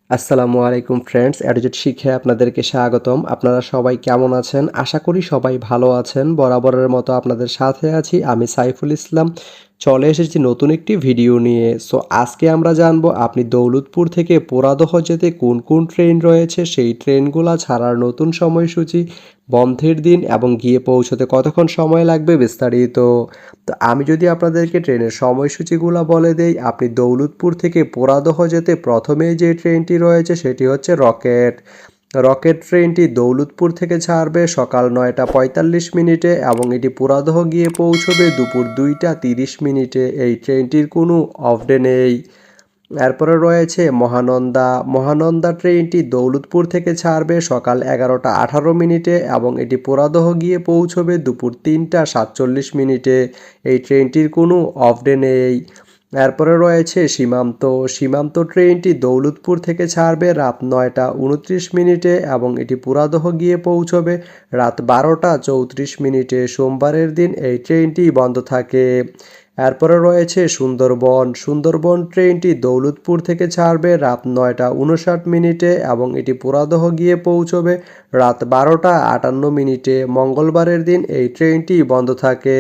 আসসালামু আলাইকুম ফ্রেন্ডস, অ্যাডুজেট শিক্ষায় আপনাদেরকে স্বাগতম। আপনারা সবাই কেমন আছেন? আশা করি সবাই ভালো আছেন। বরাবরের মতো আপনাদের সাথে আছি আমি সাইফুল ইসলাম। চলে এসেছি নতুন একটি ভিডিও নিয়ে। আজকে আমরা জানবো আপনি দৌলতপুর থেকে পোড়াদহ যেতে কোন কোন ট্রেন রয়েছে, সেই ট্রেনগুলা ছাড়ার নতুন সময়সূচি, বন্ধের দিন এবং গিয়ে পৌঁছতে কতক্ষণ সময় লাগবে বিস্তারিত। তো আমি যদি আপনাদেরকে ট্রেনের সময়সূচিগুলো বলে দেই, আপনি দৌলতপুর থেকে পোড়াদহ যেতে প্রথমেই যে ট্রেনটি রয়েছে সেটি হচ্ছে রকেট। রকেট ট্রেনটি দৌলতপুর থেকে ছাড়বে সকাল 9টা 45 মিনিটে এবং এটি পোড়াদহ গিয়ে পৌঁছবে দুপুর 2টা 30 মিনিটে। এই ট্রেনটির কোনো অফ ডে নেই। এরপরে রয়েছে মহানন্দা। মহানন্দা ট্রেনটি দৌলতপুর থেকে ছাড়বে সকাল 11টা 18 মিনিটে এবং এটি পোড়াদহ গিয়ে পৌঁছবে দুপুর 3টা 47 মিনিটে। এই ট্রেনটির কোনো অফ ডে নেই। এরপরে রয়েছে সীমান্ত। সীমান্ত ট্রেনটি দৌলতপুর থেকে ছাড়বে রাত 9টা 29 মিনিটে এবং এটি পোড়াদহ গিয়ে পৌঁছবে রাত 12টা 34 মিনিটে। সোমবারের দিন এই ট্রেনটি বন্ধ থাকে। এরপরে রয়েছে সুন্দরবন। সুন্দরবন ট্রেনটি দৌলতপুর থেকে ছাড়বে রাত 9টা 59 মিনিটে এবং এটি পোড়াদহ গিয়ে পৌঁছবে রাত 12টা 58 মিনিটে। মঙ্গলবারের দিন এই ট্রেনটি বন্ধ থাকে।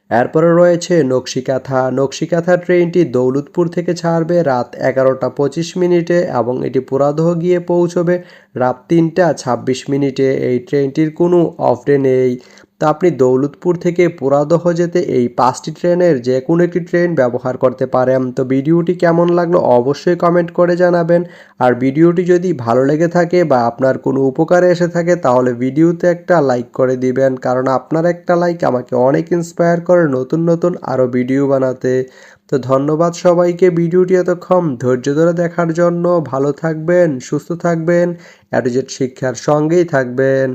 এরপরে রয়েছে নকশিকাথা। নকশিকাথা ট্রেনটি দৌলতপুর থেকে ছাড়বে রাত 11টা 25 মিনিটে এবং এটি পোড়াদহ গিয়ে পৌঁছবে রাত 3টা 26 মিনিটে। এই ট্রেনটির কোনো অফ ডে নেই। তো আপনি দৌলতপুর থেকে পোড়াদহ যেতে এই 5টি ট্রেনের যে কোনো একটি ট্রেন ব্যবহার করতে পারেন। তো ভিডিওটি কেমন লাগলো অবশ্যই কমেন্ট করে জানাবেন। আর ভিডিওটি যদি ভালো লেগে থাকে বা আপনার কোনো উপকারে এসে থাকে তাহলে ভিডিওতে একটা লাইক করে দিবেন, কারণ আপনার একটা লাইক আমাকে অনেক ইন্সপায়ার করে নতুন নতুন আরও ভিডিও বানাতে। তো ধন্যবাদ সবাইকে ভিডিওটি এতক্ষণ ধৈর্য ধরে দেখার জন্য। ভালো থাকবেন, সুস্থ থাকবেন, অ্যাডুজেট শিক্ষার সঙ্গেই থাকবেন।